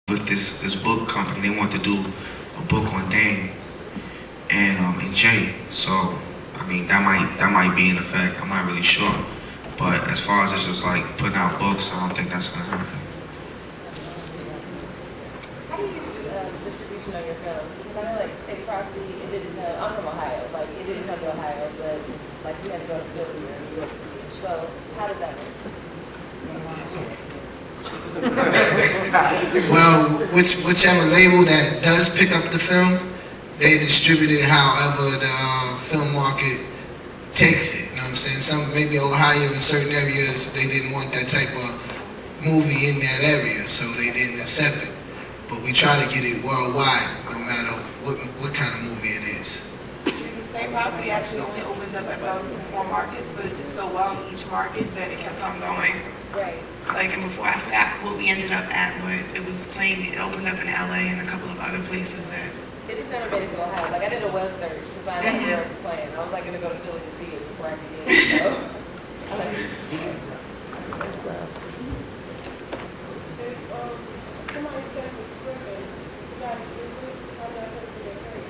with this book company. They want to do a book on Dame and Jay. So I mean that might be in effect. I'm not really sure. But as far as just like putting out books, I don't think that's gonna happen. How do you usually do distribution on your films? Because I know like State Property, it didn't come, I'm from Ohio, like it didn't come to Ohio, but like you had to go to Philly or New York to see it. So how does that work? Well, whichever label that does pick up the film, they distribute it however the film market takes it. You know what I'm saying? Some, maybe Ohio in certain areas, they didn't want that type of movie in that area, so they didn't accept it. But we try to get it worldwide, no matter what kind of movie it is. The same property actually only opened up at first in 4 markets, but it did so well in each market that it kept on going. Right. Like, and before I forgot what we ended up at, where it was playing, it opened up in LA and a couple of other places that. It just never made it to Ohio. Like I did a web search to find out where it was playing. I was like gonna go to Philly to see it before I could get it. So I like it. Much love. Somebody sent the script and you guys use it, how did that person get paid?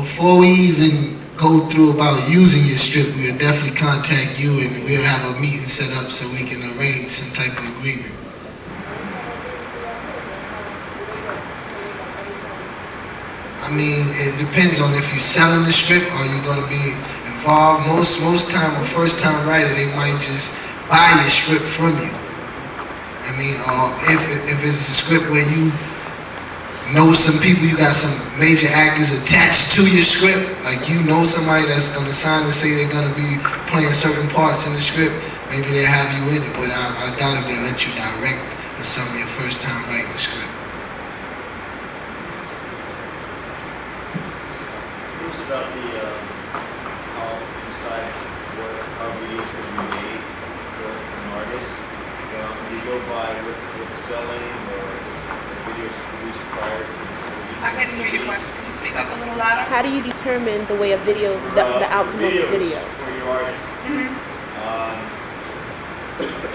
Before we even go through about using your strip, we'll definitely contact you and we'll have a meeting set up so we can arrange some type of agreement. I mean, it depends on if you're selling the strip or you're going to be involved. Most time, a first-time writer, they might just buy your script from you. I mean, or if it's a script where you know some people, you got some major actors attached to your script, like you know somebody that's going to sign and say they're going to be playing certain parts in the script, maybe they'll have you in it, but I doubt if they'll let you direct for some of your first time writing the script. Curious about how you decide how videos can be made for an artist. Do you go by what's selling, or is the videos produced prior to this release? I couldn't hear your question. Could you speak up a little louder? How do you determine the way a video, the outcome of the video? For your artist.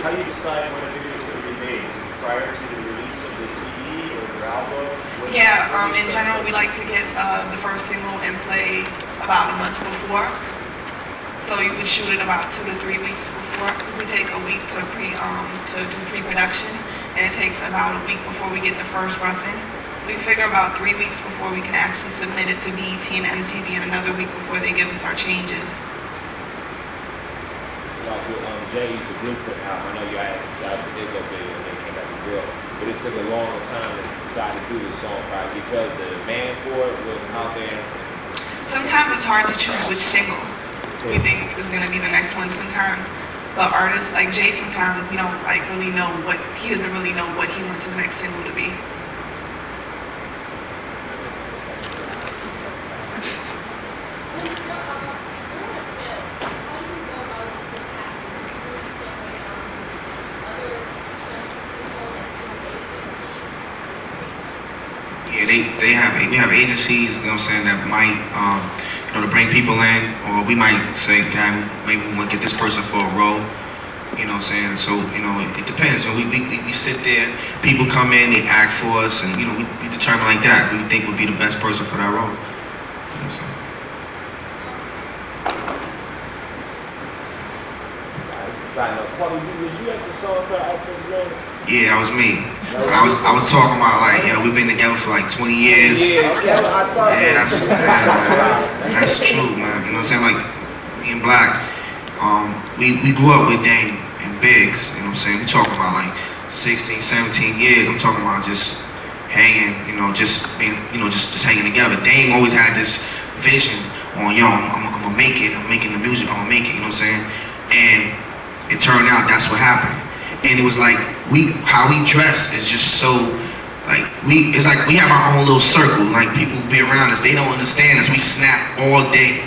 How do you decide when a video is going to be made? Is it prior to the release of the CD or their album? Yeah, in general, we like to get the first single in play about a month before. So you would shoot it about 2 to 3 weeks before, because we take a week to do pre-production, and it takes about a week before we get the first rough in. So we figure about 3 weeks before we can actually submit it to BET and MTV, and another week before they give us our changes. Like with Jay's The Blueprint album, I know you had the Izzo video and then came back with Girl, but it took a long time to decide to do this song, right? Because the demand for it was out there. Sometimes it's hard to choose which single we think is going to be the next one. Sometimes the artists, like Jay, sometimes we don't like really know what, he doesn't really know what he wants his next single to be. Yeah, we have agencies, you know what I'm saying, that might to bring people in, or we might say, God, maybe we want to get this person for a role, you know what I'm saying. So it depends. So we sit there, people come in, they act for us, and we determine like that who we think would be the best person for that role. So. Side note, Paulie, was you at the song called Access Granted? Yeah, that was me. I was talking about like, we've been together for like 20 years. Yeah, okay, I thought That's true, man. You know what I'm saying? Like, me and Black, we grew up with Dame and Biggs, you know what I'm saying? We talking about like 16, 17 years. I'm talking about just hanging, just being, just hanging together. Dame always had this vision on, I'm gonna make it. I'm making the music, I'm gonna make it, you know what I'm saying? And it turned out that's what happened. And it was like, how we dress is just so, like, it's like we have our own little circle. Like, people be around us, they don't understand us. We snap all day.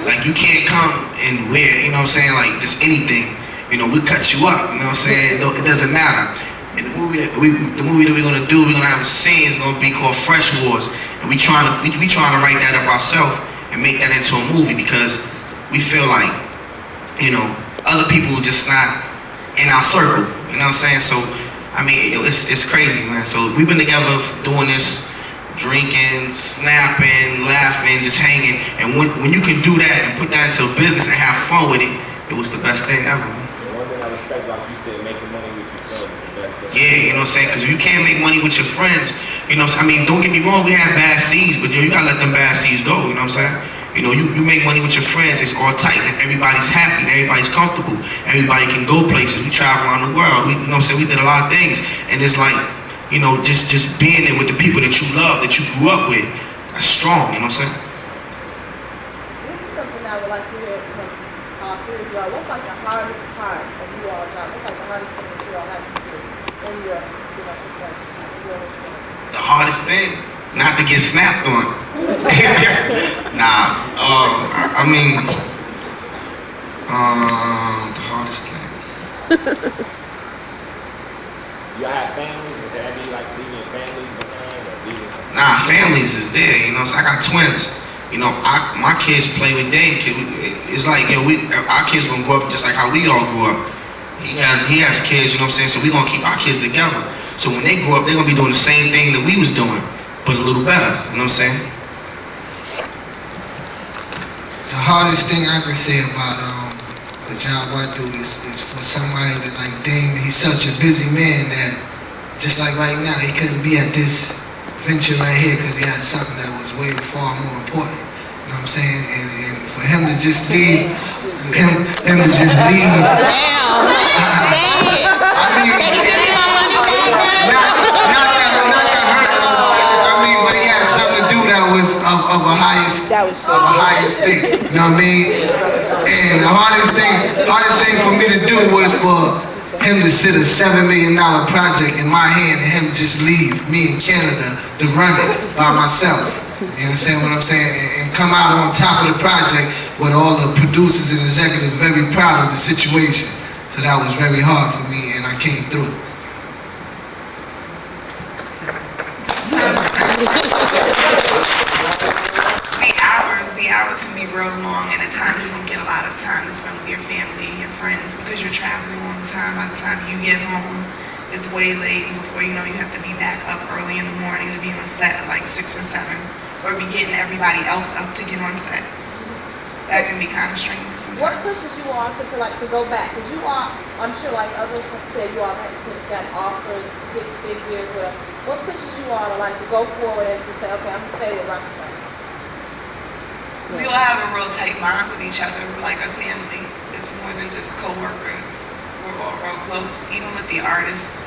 Like, you can't come and wear, you know what I'm saying, like, just anything. We cut you up, you know what I'm saying? It doesn't matter. And the movie that we're gonna do, we're gonna have a scene, it's gonna be called Fresh Wars. And we trying to write that up ourselves and make that into a movie, because we feel like, other people just not in our circle. You know what I'm saying? So, I mean, it's crazy, man. So we've been together doing this, drinking, snapping, laughing, just hanging. And when you can do that and put that into a business and have fun with it, it was the best thing ever, man. And one thing I respect about you said making money with your friends is the best thing. Yeah, you know what I'm saying? Because you can't make money with your friends. You know what I'm saying? I mean, don't get me wrong, we have bad seeds, but you gotta let them bad seeds go, you know what I'm saying? You know, you make money with your friends, it's all tight, and everybody's happy, everybody's comfortable, everybody can go places, we travel around the world, you know what I'm saying? We did a lot of things, and it's like, you know, just being there with the people that you love, that you grew up with, that's strong, you know what I'm saying? This is something I would like to hear from all three of y'all. What's like the hardest part of you all job? What's like the hardest thing that you all have to do in your, profession? The hardest thing, not to get snapped on. Nah, I mean, the hardest thing. Y'all have families? Does that mean like leaving your families behind or leaving? Nah, families is there, you know what I'm saying? I got twins. You know, my kids play with Dame kid. It's like, you know, our kids gonna grow up just like how we all grew up. He has kids, you know what I'm saying? So we gonna keep our kids together. So when they grow up, they're gonna be doing the same thing that we was doing, but a little better, you know what I'm saying? The hardest thing I can say about the job I do is for somebody that like Dame, he's such a busy man that just like right now, he couldn't be at this venture right here because he had something that was way far more important. You know what I'm saying? And for him to just leave, him to just leave. I mean, not that hurt him, I mean, but he had something to do that was of a highest thing. You know what I mean? And the hardest thing for me to do was for him to sit a $7 million project in my hand and him just leave me in Canada to run it by myself. You understand what I'm saying? And come out on top of the project with all the producers and executives very proud of the situation. So that was very hard for me and I came through. The hours can be real long, and at times you don't get a lot of time to spend with your family and your friends because you're traveling all the time. By the time you get home, it's way late, and before you know, you have to be back up early in the morning to be on set at like 6 or 7, or be getting everybody else up to get on set. That can be kind of strange sometimes. What pushes you all to go back? Because you all, I'm sure like others said, you all got offered 6 figures. What pushes you all to go forward and to say, okay, I'm gonna stay with Rocafella? We all have a real tight bond with each other. We're like a family. It's more than just co-workers. We're all real close. Even with the artists,